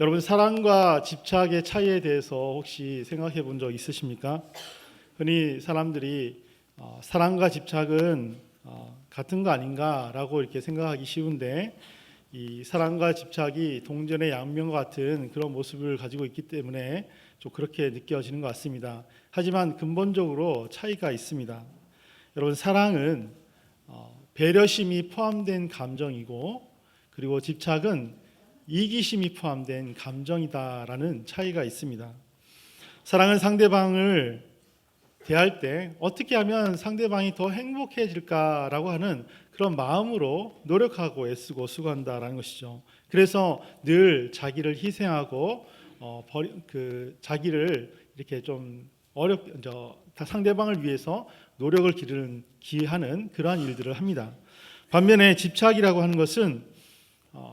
여러분, 사랑과 집착의 차이에 대해서 혹시 생각해 본 적 있으십니까? 흔히 사람들이 사랑과 집착은 같은 거 아닌가라고 이렇게 생각하기 쉬운데, 이 사랑과 집착이 동전의 양면과 같은 그런 모습을 가지고 있기 때문에 좀 그렇게 느껴지는 것 같습니다. 하지만 근본적으로 차이가 있습니다. 여러분, 사랑은 배려심이 포함된 감정이고, 그리고 집착은 이기심이 포함된 감정이다라는 차이가 있습니다. 사랑은 상대방을 대할 때 어떻게 하면 상대방이 더 행복해질까라고 하는 그런 마음으로 노력하고 애쓰고 수고한다라는 것이죠. 그래서 늘 자기를 희생하고 자기를 이렇게 좀 상대방을 위해서 노력을 기하는 그러한 일들을 합니다. 반면에 집착이라고 하는 것은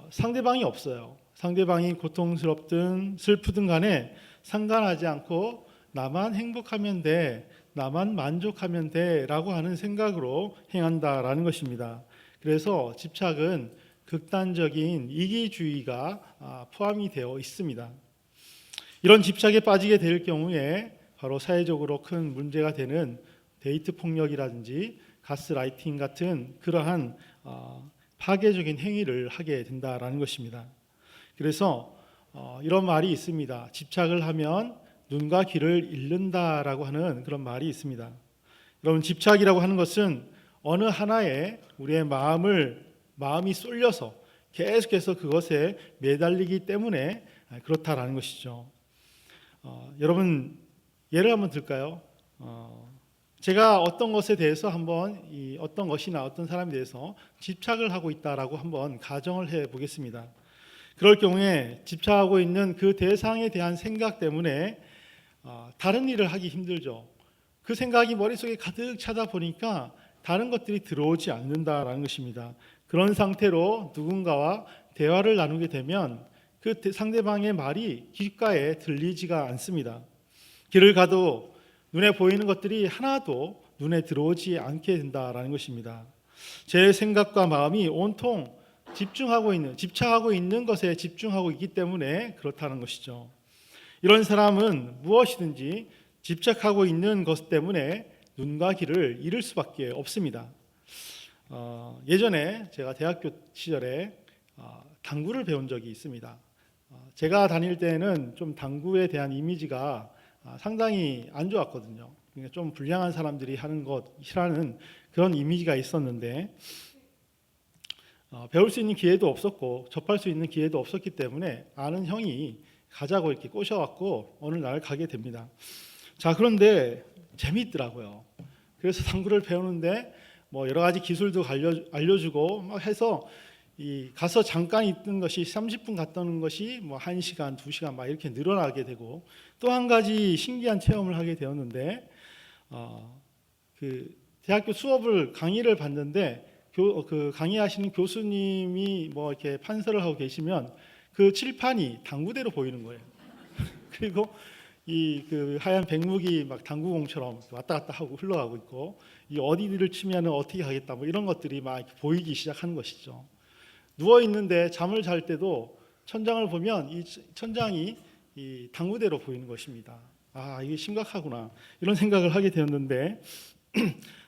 상대방이 없어요. 상대방이 고통스럽든 슬프든 간에 상관하지 않고 나만 행복하면 돼, 나만 만족하면 돼라고 하는 생각으로 행한다라는 것입니다. 그래서 집착은 극단적인 이기주의가 포함이 되어 있습니다. 이런 집착에 빠지게 될 경우에 바로 사회적으로 큰 문제가 되는 데이트 폭력이라든지 가스라이팅 같은 그러한 파괴적인 행위를 하게 된다라는 것입니다. 그래서 이런 말이 있습니다. 집착을 하면 눈과 귀를 잃는다라고 하는 그런 말이 있습니다. 여러분, 집착이라고 하는 것은 어느 하나에 우리의 마음이 쏠려서 계속해서 그것에 매달리기 때문에 그렇다라는 것이죠. 여러분, 예를 한번 들까요? 제가 어떤 것에 대해서 어떤 것이나 어떤 사람에 대해서 집착을 하고 있다라고 한번 가정을 해 보겠습니다. 그럴 경우에 집착하고 있는 그 대상에 대한 생각 때문에 다른 일을 하기 힘들죠. 그 생각이 머릿속에 가득 차다 보니까 다른 것들이 들어오지 않는다라는 것입니다. 그런 상태로 누군가와 대화를 나누게 되면 그 상대방의 말이 귓가에 들리지가 않습니다. 길을 가도 눈에 보이는 것들이 하나도 눈에 들어오지 않게 된다라는 것입니다. 제 생각과 마음이 온통 집착하고 있는 것에 집중하고 있기 때문에 그렇다는 것이죠. 이런 사람은 무엇이든지 집착하고 있는 것 때문에 눈과 귀를 잃을 수밖에 없습니다. 예전에 제가 대학교 시절에 당구를 배운 적이 있습니다. 제가 다닐 때는 좀 당구에 대한 이미지가 상당히 안 좋았거든요. 그러니까 좀 불량한 사람들이 하는 것이라는 그런 이미지가 있었는데, 배울 수 있는 기회도 없었고 접할 수 있는 기회도 없었기 때문에 아는 형이 가자고 이렇게 꼬셔갖고 어느 날 가게 됩니다. 자, 그런데 재미있더라고요. 그래서 당구를 배우는데 여러 가지 기술도 알려주고 막 해서 가서 잠깐 있던 것이 30분 갔던 것이 1시간, 2시간 막 이렇게 늘어나게 되고, 또 한 가지 신기한 체험을 하게 되었는데, 그 대학교 강의를 봤는데 그 강의하시는 교수님이 이렇게 판서를 하고 계시면 그 칠판이 당구대로 보이는 거예요. 그리고 그 하얀 백묵이 막 당구공처럼 왔다 갔다 하고 흘러가고 있고, 이 어디를 치면 어떻게 하겠다 이런 것들이 막 보이기 시작하는 것이죠. 누워 있는데 잠을 잘 때도 천장을 보면 이 천장이 이 당구대로 보이는 것입니다. 이게 심각하구나 이런 생각을 하게 되었는데,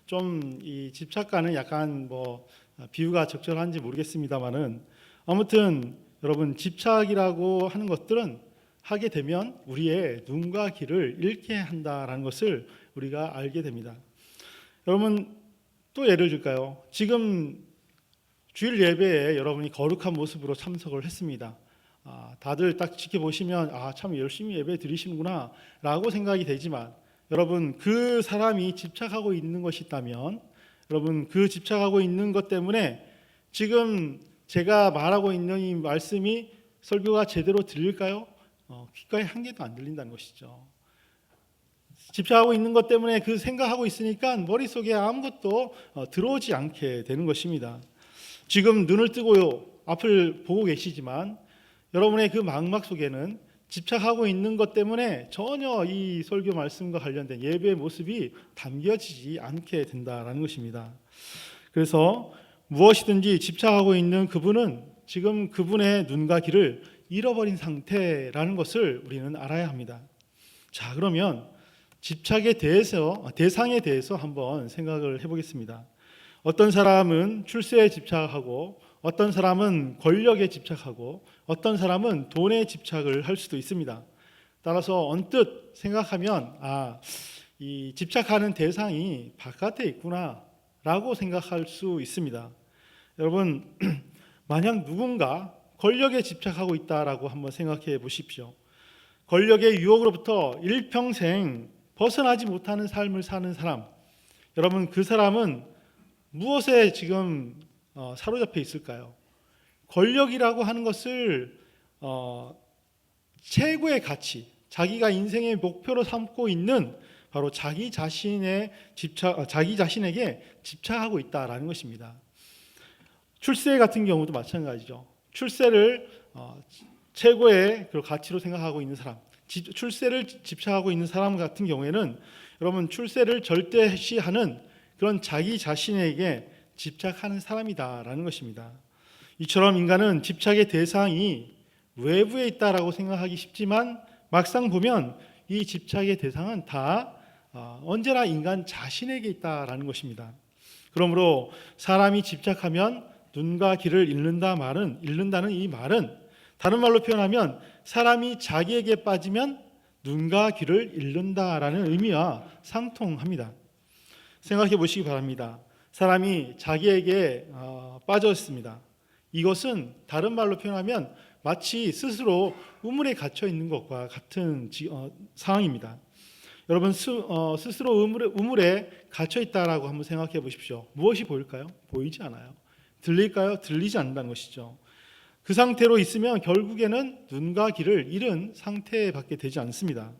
좀 이 집착과는 약간 비유가 적절한지 모르겠습니다만은, 아무튼 여러분, 집착이라고 하는 것들은 하게 되면 우리의 눈과 귀를 잃게 한다라는 것을 우리가 알게 됩니다. 여러분, 또 예를 들까요? 지금 주일 예배에 여러분이 거룩한 모습으로 참석을 했습니다. 다들 딱 지켜보시면 참 열심히 예배 드리시는구나 라고 생각이 되지만, 여러분, 그 사람이 집착하고 있는 것이 있다면, 여러분, 그 집착하고 있는 것 때문에 지금 제가 말하고 있는 이 말씀이 설교가 제대로 들릴까요? 귓가에 한 개도 안 들린다는 것이죠. 집착하고 있는 것 때문에 그 생각하고 있으니까 머릿속에 아무것도 들어오지 않게 되는 것입니다. 지금 눈을 뜨고 앞을 보고 계시지만 여러분의 그 망막 속에는 집착하고 있는 것 때문에 전혀 이 설교 말씀과 관련된 예배의 모습이 담겨지지 않게 된다라는 것입니다. 그래서 무엇이든지 집착하고 있는 그분은 지금 그분의 눈과 귀를 잃어버린 상태라는 것을 우리는 알아야 합니다. 자, 그러면 집착에 대해서, 대상에 대해서 한번 생각을 해보겠습니다. 어떤 사람은 출세에 집착하고, 어떤 사람은 권력에 집착하고, 어떤 사람은 돈에 집착을 할 수도 있습니다. 따라서 언뜻 생각하면 이 집착하는 대상이 바깥에 있구나 라고 생각할 수 있습니다. 여러분, 만약 누군가 권력에 집착하고 있다라고 한번 생각해 보십시오. 권력의 유혹으로부터 일평생 벗어나지 못하는 삶을 사는 사람, 여러분, 그 사람은 무엇에 지금 사로잡혀 있을까요? 권력이라고 하는 것을 최고의 가치, 자기가 인생의 목표로 삼고 있는 바로 자기 자신에게 집착하고 있다라는 것입니다. 출세 같은 경우도 마찬가지죠. 출세를 최고의 가치로 생각하고 있는 사람, 출세를 집착하고 있는 사람 같은 경우에는 여러분, 출세를 절대시하는 그런 자기 자신에게 집착하는 사람이다라는 것입니다. 이처럼 인간은 집착의 대상이 외부에 있다라고 생각하기 쉽지만 막상 보면 이 집착의 대상은 다 언제나 인간 자신에게 있다라는 것입니다. 그러므로 사람이 집착하면 눈과 귀를 잃는다는 이 말은 다른 말로 표현하면 사람이 자기에게 빠지면 눈과 귀를 잃는다라는 의미와 상통합니다. 생각해 보시기 바랍니다. 사람이 자기에게 빠졌습니다. 이것은 다른 말로 표현하면 마치 스스로 우물에 갇혀 있는 것과 같은 상황입니다. 여러분, 스스로 우물에 갇혀 있다라고 한번 생각해 보십시오. 무엇이 보일까요? 보이지 않아요. 들릴까요? 들리지 않는다는 것이죠. 그 상태로 있으면 결국에는 눈과 귀를 잃은 상태밖에 되지 않습니다.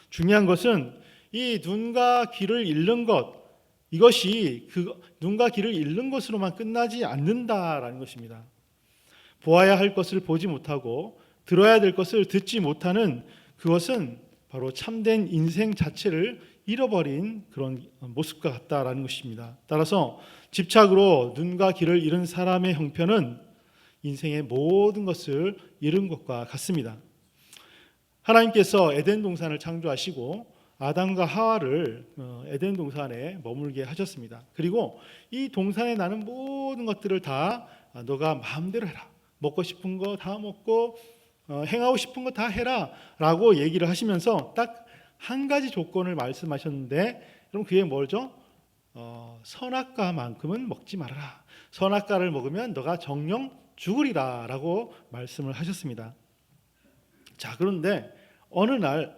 중요한 것은 이 눈과 귀를 잃는 것, 이것이 눈과 귀를 잃는 것으로만 끝나지 않는다라는 것입니다. 보아야 할 것을 보지 못하고 들어야 될 것을 듣지 못하는 그것은 바로 참된 인생 자체를 잃어버린 그런 모습과 같다라는 것입니다. 따라서 집착으로 눈과 귀를 잃은 사람의 형편은 인생의 모든 것을 잃은 것과 같습니다. 하나님께서 에덴 동산을 창조하시고 아담과 하와를 에덴 동산에 머물게 하셨습니다. 그리고 이 동산에 나는 모든 것들을 다 너가 마음대로 해라. 먹고 싶은 거 다 먹고 행하고 싶은 거 다 해라 라고 얘기를 하시면서 딱 한 가지 조건을 말씀하셨는데, 그럼 그게 뭐죠? 선악과만큼은 먹지 말아라. 선악과를 먹으면 너가 정령 죽으리라 라고 말씀을 하셨습니다. 자, 그런데 어느 날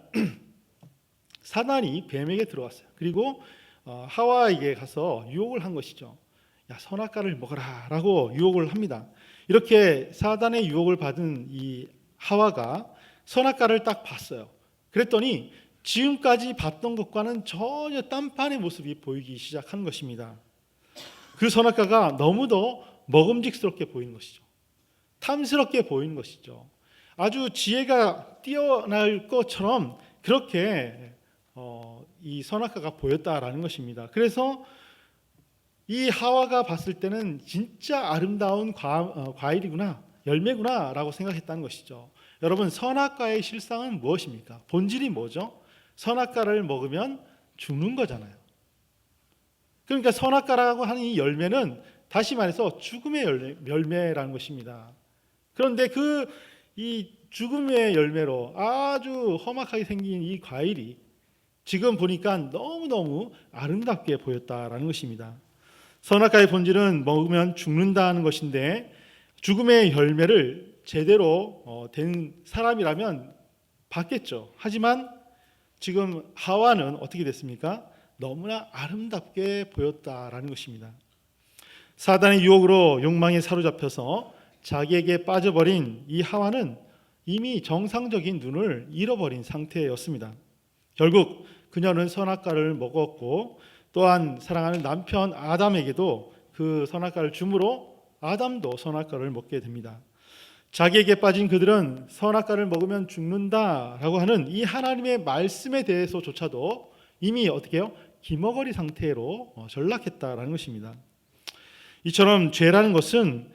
사단이 뱀에게 들어왔어요. 그리고 하와에게 가서 유혹을 한 것이죠. 야, 선악과를 먹어라 라고 유혹을 합니다. 이렇게 사단의 유혹을 받은 이 하와가 선악과를 딱 봤어요. 그랬더니 지금까지 봤던 것과는 전혀 딴판의 모습이 보이기 시작한 것입니다. 그 선악과가 너무도 먹음직스럽게 보이는 것이죠. 탐스럽게 보이는 것이죠. 아주 지혜가 뛰어날 것처럼 그렇게 이 선악과가 보였다라는 것입니다. 그래서 이 하와가 봤을 때는 진짜 아름다운 과일이구나, 열매구나 라고 생각했다는 것이죠. 여러분, 선악과의 실상은 무엇입니까? 본질이 뭐죠? 선악과를 먹으면 죽는 거잖아요. 그러니까 선악과라고 하는 이 열매는 다시 말해서 죽음의 열매라는 것입니다. 그런데 이 죽음의 열매로 아주 험악하게 생긴 이 과일이 지금 보니까 너무너무 아름답게 보였다라는 것입니다. 선악과의 본질은 먹으면 죽는다는 것인데 죽음의 열매를 제대로 된 사람이라면 받겠죠. 하지만 지금 하와는 어떻게 됐습니까? 너무나 아름답게 보였다라는 것입니다. 사단의 유혹으로 욕망에 사로잡혀서 자기에게 빠져버린 이 하와는 이미 정상적인 눈을 잃어버린 상태였습니다. 결국 그녀는 선악과를 먹었고 또한 사랑하는 남편 아담에게도 그 선악과를 주므로 아담도 선악과를 먹게 됩니다. 자기에게 빠진 그들은 선악과를 먹으면 죽는다라고 하는 이 하나님의 말씀에 대해서조차도 이미 어떻게 해요? 기머거리 상태로 전락했다라는 것입니다. 이처럼 죄라는 것은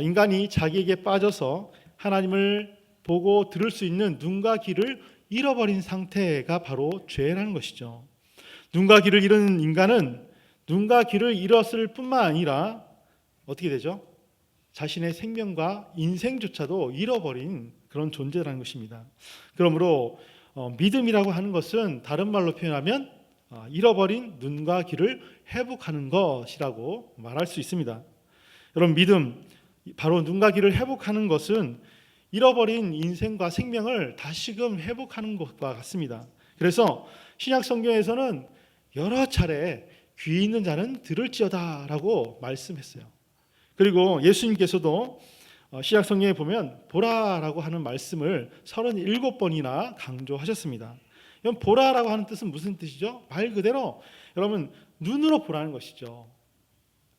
인간이 자기에게 빠져서 하나님을 보고 들을 수 있는 눈과 귀를 잃어버린 상태가 바로 죄라는 것이죠. 눈과 귀를 잃은 인간은 눈과 귀를 잃었을 뿐만 아니라 어떻게 되죠? 자신의 생명과 인생조차도 잃어버린 그런 존재라는 것입니다. 그러므로 믿음이라고 하는 것은 다른 말로 표현하면 잃어버린 눈과 귀를 회복하는 것이라고 말할 수 있습니다. 여러분, 믿음, 바로 눈과 귀를 회복하는 것은 잃어버린 인생과 생명을 다시금 회복하는 것과 같습니다. 그래서 신약 성경에서는 여러 차례 귀 있는 자는 들을지어다 라고 말씀했어요. 그리고 예수님께서도 신약 성경에 보면 보라라고 하는 말씀을 37번이나 강조하셨습니다. 이건 보라라고 하는 뜻은 무슨 뜻이죠? 말 그대로 여러분 눈으로 보라는 것이죠.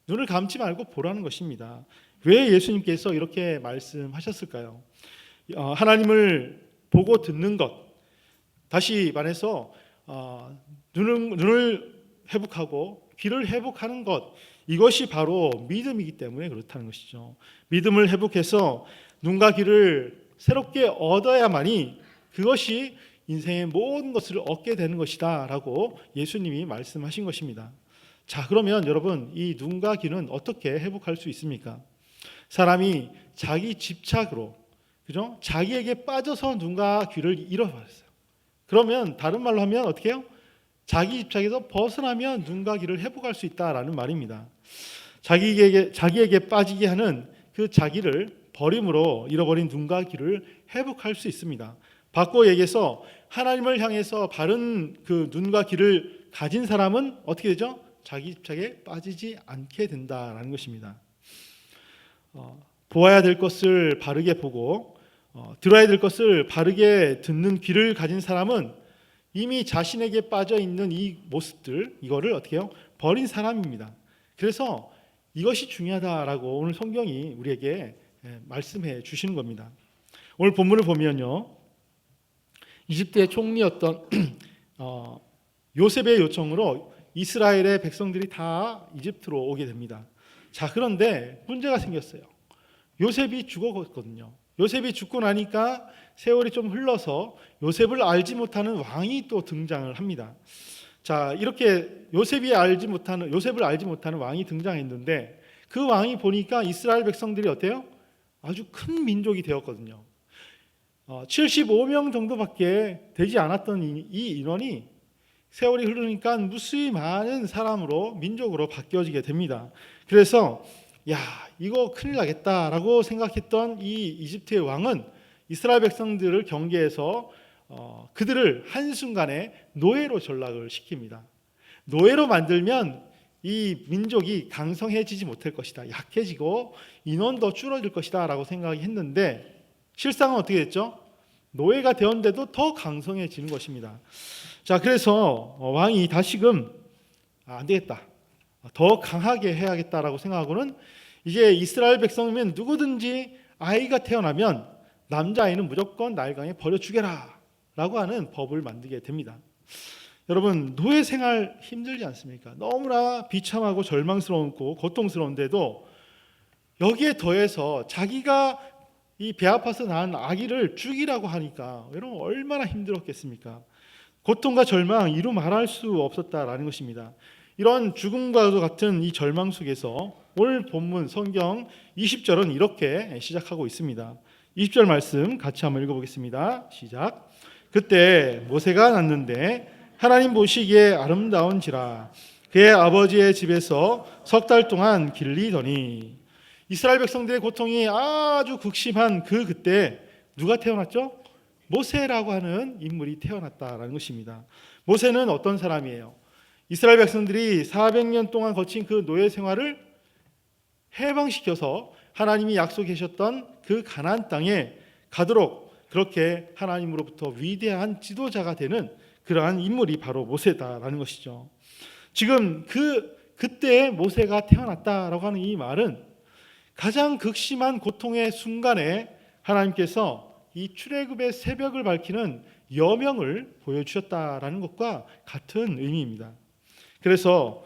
눈을 감지 말고 보라는 것입니다. 왜 예수님께서 이렇게 말씀하셨을까요? 하나님을 보고 듣는 것, 다시 말해서 눈을 회복하고 귀를 회복하는 것, 이것이 바로 믿음이기 때문에 그렇다는 것이죠. 믿음을 회복해서 눈과 귀를 새롭게 얻어야만이 그것이 인생의 모든 것을 얻게 되는 것이다 라고 예수님이 말씀하신 것입니다. 자, 그러면 여러분, 이 눈과 귀는 어떻게 회복할 수 있습니까? 사람이 자기 집착으로, 그죠? 자기에게 빠져서 눈과 귀를 잃어버렸어요. 그러면 다른 말로 하면 어떻게 해요? 자기 집착에서 벗어나면 눈과 귀를 회복할 수 있다라는 말입니다. 자기에게 빠지게 하는 그 자기를 버림으로 잃어버린 눈과 귀를 회복할 수 있습니다. 바꿔 얘기해서 하나님을 향해서 바른 그 눈과 귀를 가진 사람은 어떻게 되죠? 자기 집착에 빠지지 않게 된다라는 것입니다. 보아야 될 것을 바르게 보고 들어야 될 것을 바르게 듣는 귀를 가진 사람은 이미 자신에게 빠져 있는 이 모습들, 이거를 어떻게 해요? 버린 사람입니다. 그래서 이것이 중요하다라고 오늘 성경이 우리에게 말씀해 주시는 겁니다. 오늘 본문을 보면요, 이집트의 총리였던 요셉의 요청으로 이스라엘의 백성들이 다 이집트로 오게 됩니다. 자, 그런데 문제가 생겼어요. 요셉이 죽었거든요. 요셉이 죽고 나니까 세월이 좀 흘러서 요셉을 알지 못하는 왕이 또 등장을 합니다. 자, 이렇게 요셉을 알지 못하는 왕이 등장했는데 그 왕이 보니까 이스라엘 백성들이 어때요? 아주 큰 민족이 되었거든요. 75명 정도밖에 되지 않았던 이 인원이 세월이 흐르니까 무수히 많은 사람으로, 민족으로 바뀌어지게 됩니다. 그래서 야, 이거 큰일 나겠다라고 생각했던 이 이집트의 왕은 이스라엘 백성들을 경계해서 그들을 한순간에 노예로 전락을 시킵니다. 노예로 만들면 이 민족이 강성해지지 못할 것이다, 약해지고 인원도 줄어들 것이다 라고 생각했는데 실상은 어떻게 됐죠? 노예가 되었는데도 더 강성해지는 것입니다. 자, 그래서 왕이 다시금 안 되겠다, 더 강하게 해야겠다라고 생각하고는 이제 이스라엘 백성이면 누구든지 아이가 태어나면 남자아이는 무조건 나일강에 버려 죽여라 라고 하는 법을 만들게 됩니다. 여러분, 노예 생활 힘들지 않습니까? 너무나 비참하고 절망스럽고 고통스러운데도 여기에 더해서 자기가 이 배 아파서 낳은 아기를 죽이라고 하니까 여러분 얼마나 힘들었겠습니까? 고통과 절망 이루 말할 수 없었다라는 것입니다. 이런 죽음과도 같은 이 절망 속에서 오늘 본문 성경 20절은 이렇게 시작하고 있습니다. 20절 말씀 같이 한번 읽어보겠습니다. 시작. 그때 모세가 낳는데 하나님 보시기에 아름다운지라 그의 아버지의 집에서 석 달 동안 길리더니. 이스라엘 백성들의 고통이 아주 극심한 그때 누가 태어났죠? 모세라고 하는 인물이 태어났다라는 것입니다. 모세는 어떤 사람이에요? 이스라엘 백성들이 400년 동안 거친 그 노예 생활을 해방시켜서 하나님이 약속하셨던 그 가나안 땅에 가도록 그렇게 하나님으로부터 위대한 지도자가 되는 그러한 인물이 바로 모세다라는 것이죠. 지금 그때 모세가 태어났다라고 하는 이 말은 가장 극심한 고통의 순간에 하나님께서 이 출애굽의 새벽을 밝히는 여명을 보여주셨다라는 것과 같은 의미입니다. 그래서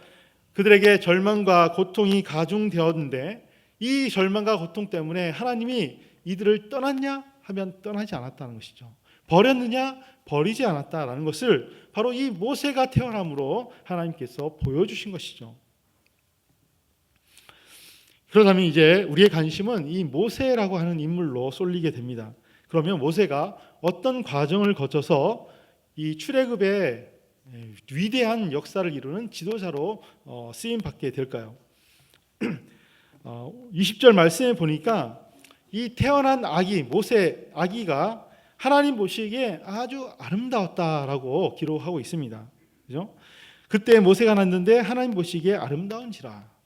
그들에게 절망과 고통이 가중되었는데 이 절망과 고통 때문에 하나님이 이들을 떠났냐? 하면 떠나지 않았다는 것이죠. 버렸느냐? 버리지 않았다라는 것을 바로 이 모세가 태어남으로 하나님께서 보여주신 것이죠. 그러다면 이제 우리의 관심은 이 모세라고 하는 인물로 쏠리게 됩니다. 그러면 모세가 어떤 과정을 거쳐서 이 출애굽의 위대한 역사를 이루는 지도자로 쓰임 받게 될까요? 20절 말씀에 보니까 이 태어난 아기 모세 아기가 하나님 보시기에 아주 아름다웠다라고 기록하고 있습니다. 그죠? 그때 모세가 낳는데 하나님 보시기에 아름다운지라.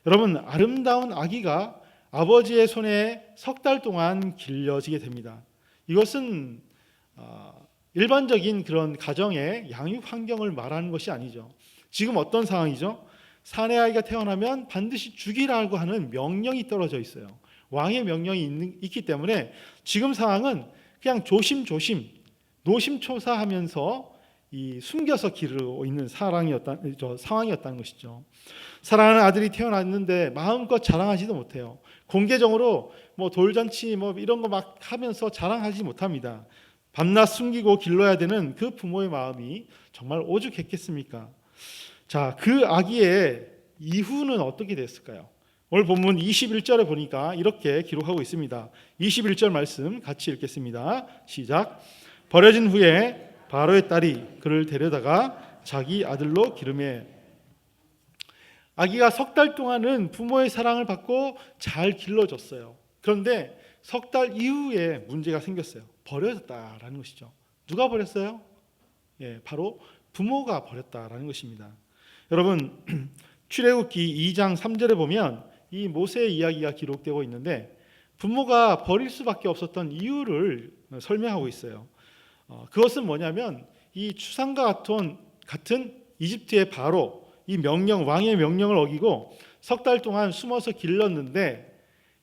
여러분, 아름다운 아기가 아버지의 손에 석 달 동안 길려지게 됩니다. 이것은 일반적인 그런 가정의 양육 환경을 말하는 것이 아니죠. 지금 어떤 상황이죠? 사내 아이가 태어나면 반드시 죽이라고 하는 명령이 떨어져 있어요. 왕의 명령이 있기 때문에 지금 상황은 그냥 조심조심 노심초사하면서 숨겨서 기르고 있는 상황이었다는 것이죠. 사랑하는 아들이 태어났는데 마음껏 자랑하지도 못해요. 공개적으로 돌잔치 이런 거 막 하면서 자랑하지 못합니다. 밤낮 숨기고 길러야 되는 그 부모의 마음이 정말 오죽했겠습니까? 자, 그 아기의 이후는 어떻게 됐을까요? 오늘 본문 21절에 보니까 이렇게 기록하고 있습니다. 21절 말씀 같이 읽겠습니다. 시작. 버려진 후에 바로의 딸이 그를 데려다가 자기 아들로 기르매. 아기가 석 달 동안은 부모의 사랑을 받고 잘 길러졌어요. 그런데 석 달 이후에 문제가 생겼어요. 버려졌다라는 것이죠. 누가 버렸어요? 바로 부모가 버렸다라는 것입니다. 여러분, 출애굽기 2장 3절에 보면 이 모세의 이야기가 기록되고 있는데 부모가 버릴 수밖에 없었던 이유를 설명하고 있어요. 그것은 뭐냐면 이 추상과 같은 이집트의 바로 이 왕의 명령을 어기고 석 달 동안 숨어서 길렀는데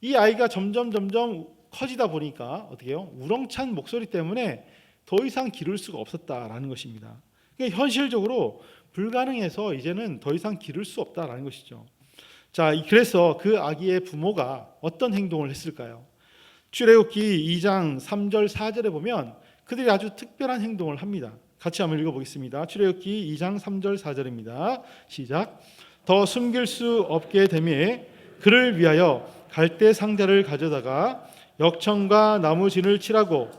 이 아이가 점점 커지다 보니까 어떻게 해요? 우렁찬 목소리 때문에 더 이상 기를 수가 없었다라는 것입니다. 그러니까 현실적으로 불가능해서 이제는 더 이상 기를 수 없다라는 것이죠. 자, 그래서 그 아기의 부모가 어떤 행동을 했을까요? 출애굽기 2장 3절 4절에 보면 그들이 아주 특별한 행동을 합니다. 같이 한번 읽어보겠습니다. 출애굽기 2장 3절 4절입니다. 시작. 더 숨길 수 없게 되매 그를 위하여 갈대 상자를 가져다가 역청과 나무진을 칠하고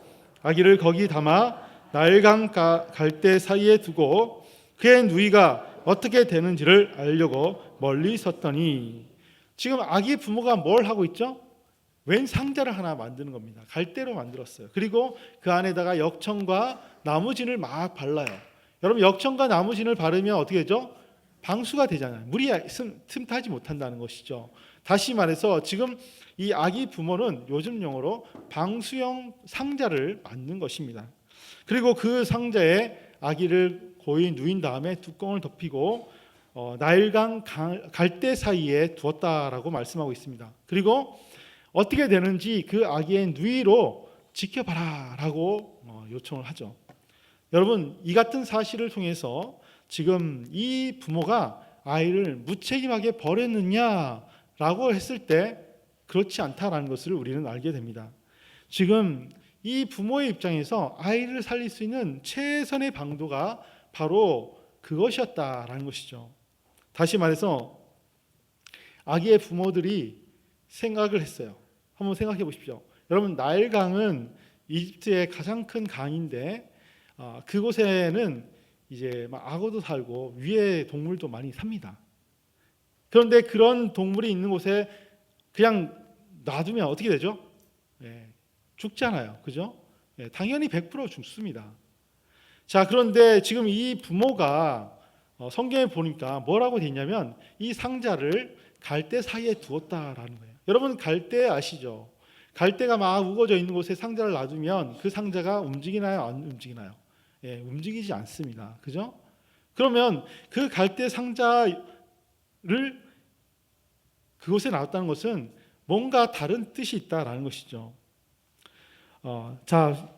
아기를 거기 담아 나일강 갈대 사이에 두고 그의 누이가 어떻게 되는지를 알려고 멀리 섰더니, 지금 아기 부모가 뭘 하고 있죠? 웬 상자를 하나 만드는 겁니다. 갈대로 만들었어요. 그리고 그 안에다가 역청과 나무진을 막 발라요. 여러분, 역청과 나무진을 바르면 어떻게 되죠? 방수가 되잖아요. 물이 틈타지 못한다는 것이죠. 다시 말해서 지금 이 아기 부모는 요즘 용어로 방수형 상자를 만든 것입니다. 그리고 그 상자에 아기를 고이 누인 다음에 뚜껑을 덮이고 나일강 갈대 사이에 두었다라고 말씀하고 있습니다. 그리고 어떻게 되는지 그 아기의 누이로 지켜봐라라고 요청을 하죠. 여러분, 이 같은 사실을 통해서 지금 이 부모가 아이를 무책임하게 버렸느냐라고 했을 때 그렇지 않다라는 것을 우리는 알게 됩니다. 지금 이 부모의 입장에서 아이를 살릴 수 있는 최선의 방도가 바로 그것이었다라는 것이죠. 다시 말해서 아기의 부모들이 생각을 했어요. 한번 생각해 보십시오. 여러분, 나일강은 이집트의 가장 큰 강인데 그곳에는 이제 악어도 살고 위에 동물도 많이 삽니다. 그런데 그런 동물이 있는 곳에 그냥 놔두면 어떻게 되죠? 죽잖아요. 그죠? 당연히 100% 죽습니다. 자, 그런데 지금 이 부모가 성경에 보니까 뭐라고 돼 있냐면 이 상자를 갈대 사이에 두었다라는 거예요. 여러분, 갈대 아시죠? 갈대가 막 우거져 있는 곳에 상자를 놔두면 그 상자가 움직이나요? 안 움직이나요? 움직이지 않습니다. 그죠? 그러면 그 갈대 상자를 그곳에 놨다는 것은 뭔가 다른 뜻이 있다라는 것이죠. 자,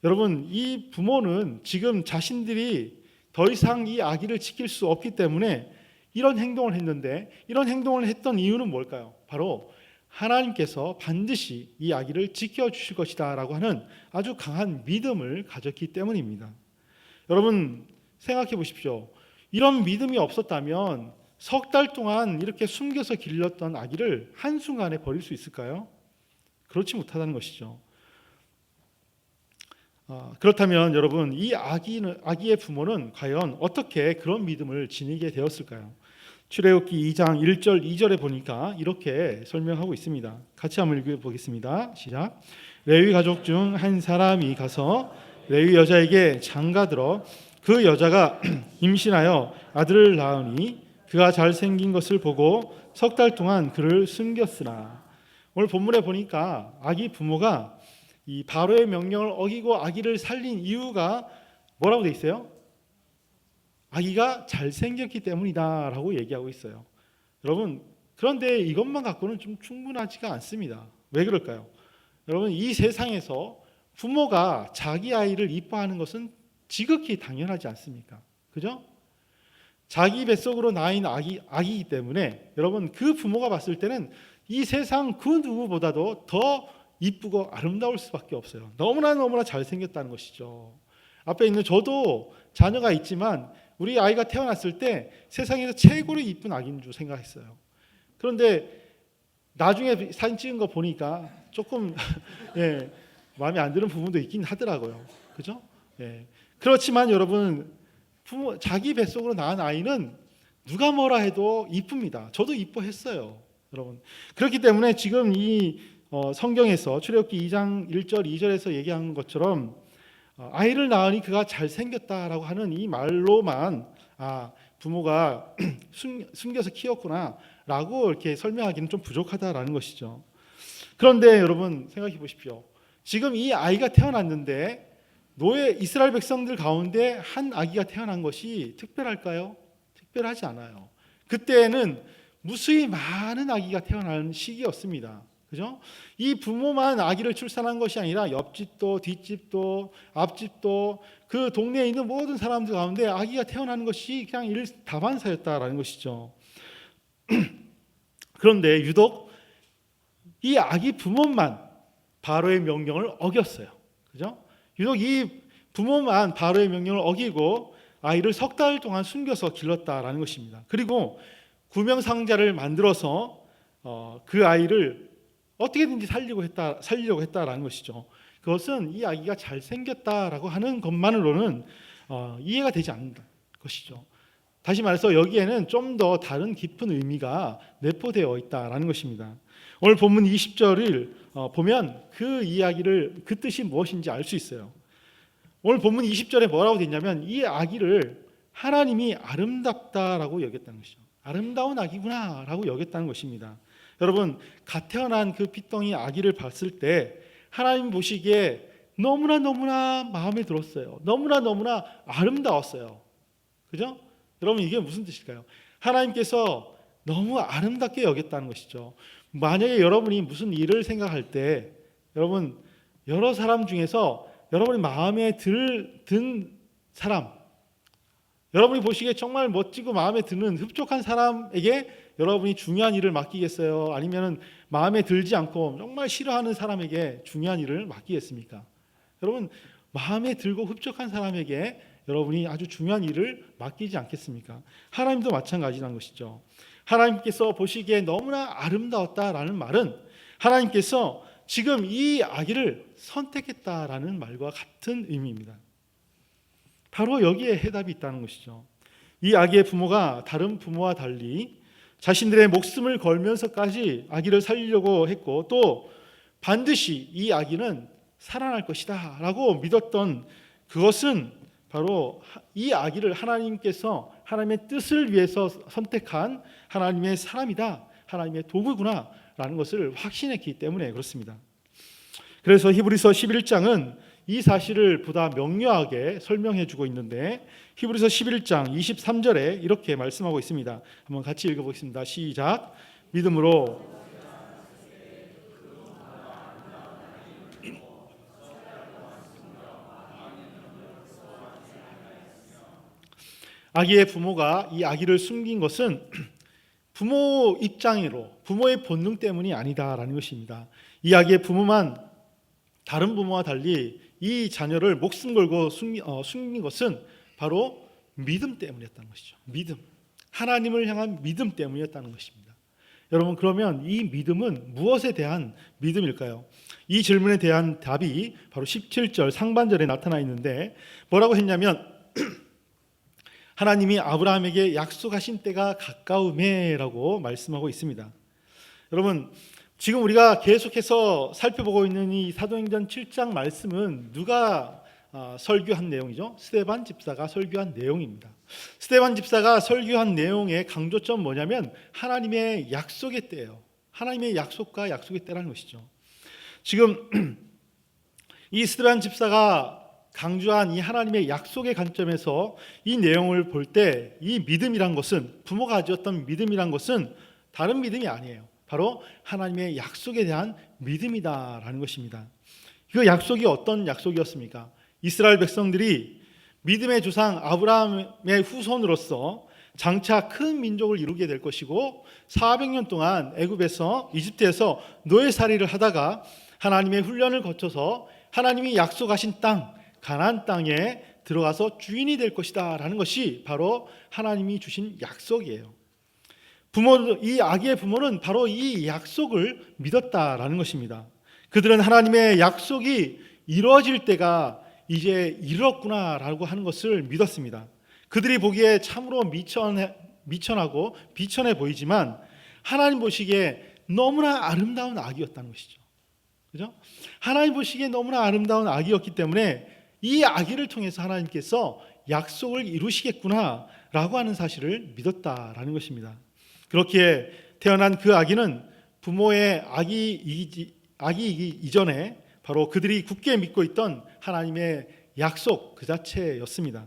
여러분, 이 부모는 지금 자신들이 더 이상 이 아기를 지킬 수 없기 때문에 이런 행동을 했는데, 이런 행동을 했던 이유는 뭘까요? 바로 하나님께서 반드시 이 아기를 지켜주실 것이다 라고 하는 아주 강한 믿음을 가졌기 때문입니다. 여러분 생각해 보십시오. 이런 믿음이 없었다면 석 달 동안 이렇게 숨겨서 길렀던 아기를 한순간에 버릴 수 있을까요? 그렇지 못하다는 것이죠. 그렇다면 여러분 이 아기의 부모는 과연 어떻게 그런 믿음을 지니게 되었을까요? 출애굽기 2장 1절 2절에 보니까 이렇게 설명하고 있습니다. 같이 한번 읽어보겠습니다. 시작. 레위 가족 중 한 사람이 가서 레위 여자에게 장가들어 그 여자가 임신하여 아들을 낳으니 그가 잘생긴 것을 보고 석 달 동안 그를 숨겼으나. 오늘 본문에 보니까 아기 부모가 이 바로의 명령을 어기고 아기를 살린 이유가 뭐라고 돼 있어요? 아기가 잘생겼기 때문이다라고 얘기하고 있어요. 여러분 그런데 이것만 갖고는 좀 충분하지가 않습니다. 왜 그럴까요? 여러분 이 세상에서 부모가 자기 아이를 이뻐하는 것은 지극히 당연하지 않습니까? 그죠? 자기 뱃속으로 낳인 아기이기 때문에 여러분 그 부모가 봤을 때는 이 세상 그 누구보다도 더 이쁘고 아름다울 수밖에 없어요. 너무나 잘생겼다는 것이죠. 앞에 있는 저도 자녀가 있지만 우리 아이가 태어났을 때 세상에서 최고로 이쁜 아기인 줄 생각했어요. 그런데 나중에 사진 찍은 거 보니까 조금 예, 마음에 안 드는 부분도 있긴 하더라고요. 그죠? 예. 그렇지만 여러분 부모 자기 뱃속으로 낳은 아이는 누가 뭐라 해도 이쁩니다. 저도 이뻐했어요. 여러분 그렇기 때문에 지금 이 성경에서 출애굽기 2장 1절 2절에서 얘기한 것처럼 아이를 낳으니 그가 잘생겼다라고 하는 이 말로만 부모가 숨겨서 키웠구나 라고 이렇게 설명하기는 좀 부족하다라는 것이죠. 그런데 여러분 생각해 보십시오. 지금 이 아이가 태어났는데 이스라엘 백성들 가운데 한 아기가 태어난 것이 특별할까요? 특별하지 않아요. 그때는 무수히 많은 아기가 태어나는 시기였습니다. 그죠? 이 부모만 아기를 출산한 것이 아니라 옆집도 뒷집도 앞집도 그 동네에 있는 모든 사람들 가운데 아기가 태어나는 것이 그냥 일다반사였다라는 것이죠. 그런데 유독 이 아기 부모만 바로의 명령을 어겼어요. 그죠? 유독 이 부모만 바로의 명령을 어기고 아이를 석 달 동안 숨겨서 길렀다라는 것입니다. 그리고 구명상자를 만들어서 그 아이를 어떻게든지 살리려고 했다라는 것이죠. 그것은 이 아기가 잘생겼다라고 하는 것만으로는 이해가 되지 않는 것이죠. 다시 말해서 여기에는 좀 더 다른 깊은 의미가 내포되어 있다라는 것입니다. 오늘 본문 20절을 보면 그 이야기를 그 뜻이 무엇인지 알 수 있어요. 오늘 본문 20절에 뭐라고 되어 있냐면 이 아기를 하나님이 아름답다라고 여겼다는 것이죠. 아름다운 아기구나 라고 여겼다는 것입니다. 여러분 갓 태어난 그 핏덩이 아기를 봤을 때 하나님 보시기에 너무나 마음에 들었어요. 너무나 아름다웠어요. 그죠? 여러분 이게 무슨 뜻일까요? 하나님께서 너무 아름답게 여겼다는 것이죠. 만약에 여러분이 무슨 일을 생각할 때 여러분 여러 사람 중에서 여러분이 마음에 든 사람, 여러분이 보시기에 정말 멋지고 마음에 드는 흡족한 사람에게 여러분이 중요한 일을 맡기겠어요? 아니면 마음에 들지 않고 정말 싫어하는 사람에게 중요한 일을 맡기겠습니까? 여러분 마음에 들고 흡족한 사람에게 여러분이 아주 중요한 일을 맡기지 않겠습니까? 하나님도 마찬가지라는 것이죠. 하나님께서 보시기에 너무나 아름다웠다라는 말은 하나님께서 지금 이 아기를 선택했다라는 말과 같은 의미입니다. 바로 여기에 해답이 있다는 것이죠. 이 아기의 부모가 다른 부모와 달리 자신들의 목숨을 걸면서까지 아기를 살리려고 했고 또 반드시 이 아기는 살아날 것이다 라고 믿었던 그것은 바로 이 아기를 하나님께서 하나님의 뜻을 위해서 선택한 하나님의 사람이다, 하나님의 도구구나 라는 것을 확신했기 때문에 그렇습니다. 그래서 히브리서 11장은 이 사실을 보다 명료하게 설명해 주고 있는데 히브리서 11장 23절에 이렇게 말씀하고 있습니다. 한번 같이 읽어보겠습니다. 시작. 믿음으로 아기의 부모가 이 아기를 숨긴 것은 부모 입장으로 부모의 본능 때문이 아니다라는 것입니다. 이 아기의 부모만 다른 부모와 달리 이 자녀를 목숨 걸고 숨긴 것은 바로 믿음 때문이었다는 것이죠. 믿음, 하나님을 향한 믿음 때문이었다는 것입니다. 여러분, 그러면 이 믿음은 무엇에 대한 믿음일까요? 이 질문에 대한 답이 바로 17절 상반절에 나타나 있는데 뭐라고 했냐면 하나님이 아브라함에게 약속하신 때가 가까우매라고 말씀하고 있습니다. 여러분, 지금 우리가 계속해서 살펴보고 있는 이 사도행전 7장 말씀은 누가 설교한 내용이죠? 스데반 집사가 설교한 내용입니다. 스데반 집사가 설교한 내용의 강조점 뭐냐면 하나님의 약속의 때예요. 하나님의 약속과 약속의 때라는 것이죠. 지금 이 스데반 집사가 강조한 이 하나님의 약속의 관점에서 이 내용을 볼 때 이 믿음이란 것은, 부모가 가졌던 믿음이란 것은 다른 믿음이 아니에요. 바로 하나님의 약속에 대한 믿음이다라는 것입니다. 그 약속이 어떤 약속이었습니까? 이스라엘 백성들이 믿음의 조상 아브라함의 후손으로서 장차 큰 민족을 이루게 될 것이고 400년 동안 이집트에서 노예살이를 하다가 하나님의 훈련을 거쳐서 하나님이 약속하신 땅, 가나안 땅에 들어가서 주인이 될 것이다 라는 것이 바로 하나님이 주신 약속이에요. 이 아기의 부모는 바로 이 약속을 믿었다라는 것입니다. 그들은 하나님의 약속이 이루어질 때가 이제 이르렀구나라고 하는 것을 믿었습니다. 그들이 보기에 참으로 미천하고 비천해 보이지만 하나님 보시기에 너무나 아름다운 아기였다는 것이죠. 그죠? 하나님 보시기에 너무나 아름다운 아기였기 때문에 이 아기를 통해서 하나님께서 약속을 이루시겠구나라고 하는 사실을 믿었다라는 것입니다. 그렇기에 태어난 그 아기는 부모의 아기이기 이전에 바로 그들이 굳게 믿고 있던 하나님의 약속 그 자체였습니다.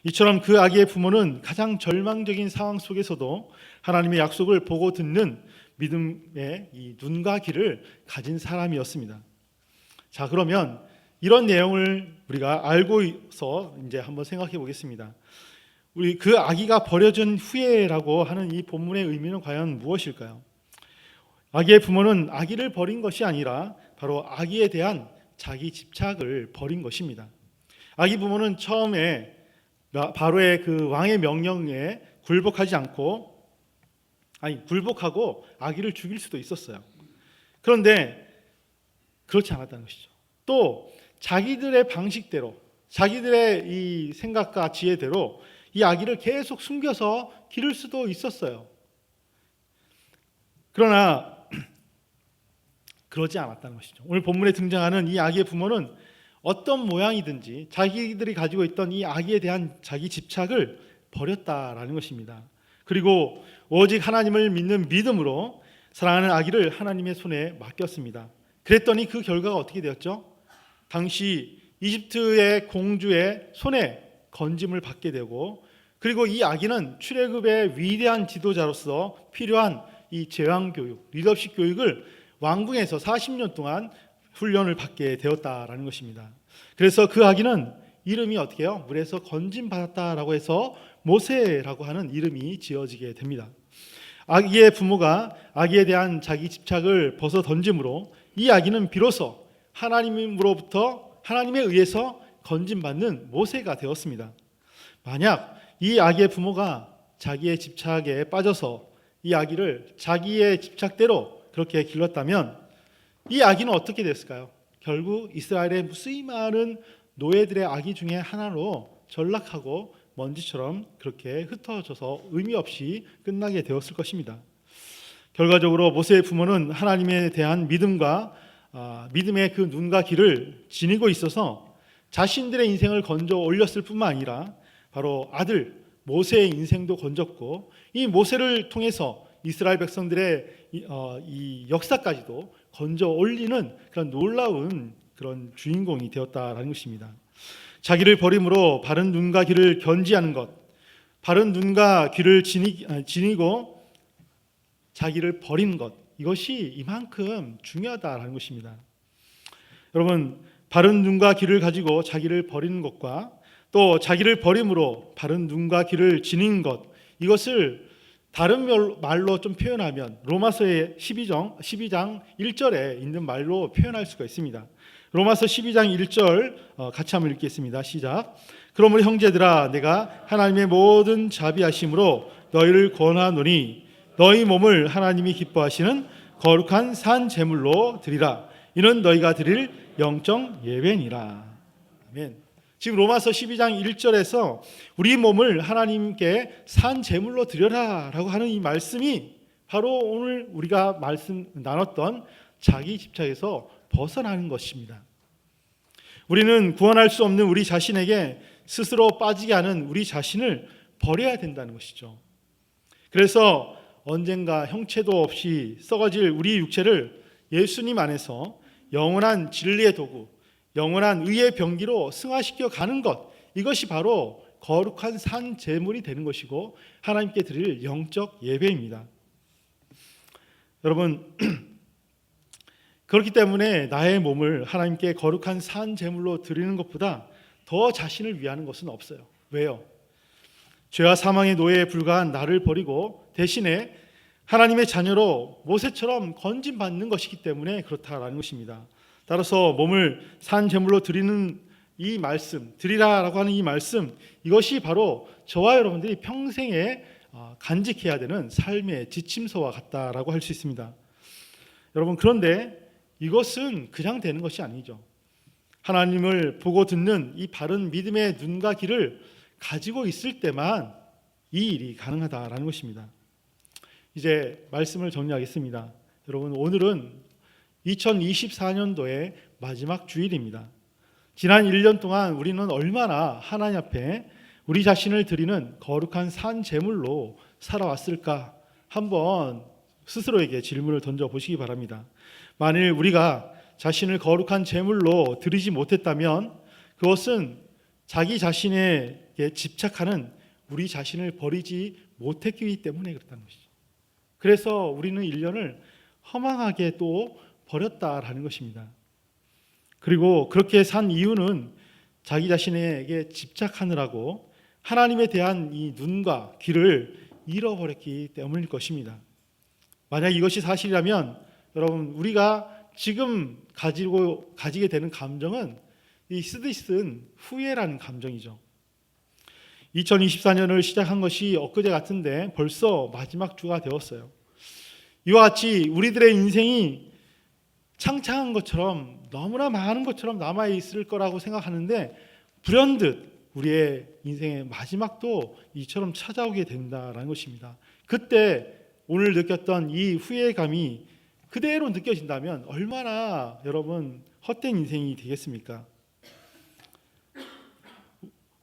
이처럼 그 아기의 부모는 가장 절망적인 상황 속에서도 하나님의 약속을 보고 듣는 믿음의 이 눈과 귀를 가진 사람이었습니다. 자, 그러면 이런 내용을 우리가 알고서 이제 한번 생각해 보겠습니다. 우리 그 아기가 버려진 후에라고 하는 이 본문의 의미는 과연 무엇일까요? 아기의 부모는 아기를 버린 것이 아니라 바로 아기에 대한 자기 집착을 버린 것입니다. 아기 부모는 처음에 바로의 그 왕의 명령에 굴복하고 아기를 죽일 수도 있었어요. 그런데 그렇지 않았다는 것이죠. 또 자기들의 방식대로, 자기들의 이 생각과 지혜대로 이 아기를 계속 숨겨서 기를 수도 있었어요. 그러나 그러지 않았다는 것이죠. 오늘 본문에 등장하는 이 아기의 부모는 어떤 모양이든지 자기들이 가지고 있던 이 아기에 대한 자기 집착을 버렸다라는 것입니다. 그리고 오직 하나님을 믿는 믿음으로 사랑하는 아기를 하나님의 손에 맡겼습니다. 그랬더니 그 결과가 어떻게 되었죠? 당시 이집트의 공주의 손에 건짐을 받게 되고, 그리고 이 아기는 출애굽의 위대한 지도자로서 필요한 이 제왕 교육, 리더십 교육을 왕궁에서 40년 동안 훈련을 받게 되었다라는 것입니다. 그래서 그 아기는 이름이 어떻게 해요? 물에서 건짐 받았다라고 해서 모세라고 하는 이름이 지어지게 됩니다. 아기의 부모가 아기에 대한 자기 집착을 벗어 던짐으로 이 아기는 비로소 하나님에 의해서 건짐받는 모세가 되었습니다. 만약 이 아기의 부모가 자기의 집착에 빠져서 이 아기를 자기의 집착대로 그렇게 길렀다면 이 아기는 어떻게 됐을까요? 결국 이스라엘의 무수히 많은 노예들의 아기 중에 하나로 전락하고 먼지처럼 그렇게 흩어져서 의미 없이 끝나게 되었을 것입니다. 결과적으로 모세의 부모는 하나님에 대한 믿음과 믿음의 그 눈과 귀를 지니고 있어서 자신들의 인생을 건져 올렸을 뿐만 아니라 바로 아들 모세의 인생도 건졌고, 이 모세를 통해서 이스라엘 백성들의 이 역사까지도 건져 올리는 그런 놀라운 그런 주인공이 되었다라는 것입니다. 자기를 버림으로 바른 눈과 귀를 견지하는 것, 바른 눈과 귀를 지니고 자기를 버리는 것, 이것이 이만큼 중요하다라는 것입니다. 여러분, 바른 눈과 귀를 가지고 자기를 버리는 것과 또 자기를 버림으로 바른 눈과 귀를 지니는 것, 이것을 다른 말로 좀 표현하면 로마서의 12장 1절에 있는 말로 표현할 수가 있습니다. 로마서 12장 1절 같이 한번 읽겠습니다. 시작. 그러므로 형제들아 내가 하나님의 모든 자비하심으로 너희를 권하노니 너희 몸을 하나님이 기뻐하시는 거룩한 산 제물로 드리라. 이는 너희가 드릴 영적 예배니라. 아멘. 지금 로마서 12장 1절에서 우리 몸을 하나님께 산 제물로 드려라 라고 하는 이 말씀이 바로 오늘 우리가 말씀 나눴던 자기 집착에서 벗어나는 것입니다. 우리는 구원할 수 없는 우리 자신에게 스스로 빠지게 하는 우리 자신을 버려야 된다는 것이죠. 그래서 언젠가 형체도 없이 썩어질 우리 육체를 예수님 안에서 영원한 진리의 도구, 영원한 의의 병기로 승화시켜 가는 것, 이것이 바로 거룩한 산 제물이 되는 것이고 하나님께 드릴 영적 예배입니다. 여러분, 그렇기 때문에 나의 몸을 하나님께 거룩한 산 제물로 드리는 것보다 더 자신을 위하는 것은 없어요. 왜요? 죄와 사망의 노예에 불과한 나를 버리고 대신에 하나님의 자녀로 모세처럼 건진받는 것이기 때문에 그렇다라는 것입니다. 따라서 몸을 산 제물로 드리는 이 말씀, 드리라라고 하는 이 말씀, 이것이 바로 저와 여러분들이 평생에 간직해야 되는 삶의 지침서와 같다라고 할 수 있습니다. 여러분, 그런데 이것은 그냥 되는 것이 아니죠. 하나님을 보고 듣는 이 바른 믿음의 눈과 귀를 가지고 있을 때만 이 일이 가능하다라는 것입니다. 이제 말씀을 정리하겠습니다. 여러분, 오늘은 2024년도의 마지막 주일입니다. 지난 1년 동안 우리는 얼마나 하나님 앞에 우리 자신을 드리는 거룩한 산 제물로 살아왔을까 한번 스스로에게 질문을 던져보시기 바랍니다. 만일 우리가 자신을 거룩한 제물로 드리지 못했다면 그것은 자기 자신에게 집착하는 우리 자신을 버리지 못했기 때문에 그렇다는 것이죠. 그래서 우리는 1년을 허망하게 또 버렸다라는 것입니다. 그리고 그렇게 산 이유는 자기 자신에게 집착하느라고 하나님에 대한 이 눈과 귀를 잃어버렸기 때문일 것입니다. 만약 이것이 사실이라면 여러분, 우리가 지금 가지게 되는 감정은 이 쓰디쓴 후회라는 감정이죠. 2024년을 시작한 것이 엊그제 같은데 벌써 마지막 주가 되었어요. 이와 같이 우리들의 인생이 창창한 것처럼 너무나 많은 것처럼 남아있을 거라고 생각하는데 불현듯 우리의 인생의 마지막도 이처럼 찾아오게 된다는 것입니다. 그때 오늘 느꼈던 이 후회감이 그대로 느껴진다면 얼마나 여러분 헛된 인생이 되겠습니까?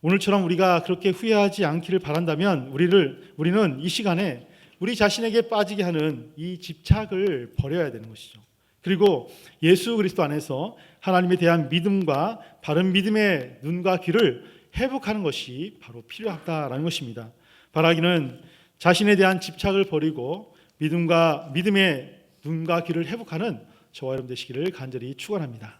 오늘처럼 우리가 그렇게 후회하지 않기를 바란다면 우리는 이 시간에 우리 자신에게 빠지게 하는 이 집착을 버려야 되는 것이죠. 그리고 예수 그리스도 안에서 하나님에 대한 믿음과 바른 믿음의 눈과 귀를 회복하는 것이 바로 필요하다라는 것입니다. 바라기는 자신에 대한 집착을 버리고 믿음의 눈과 귀를 회복하는 저와 여러분 되시기를 간절히 축원합니다.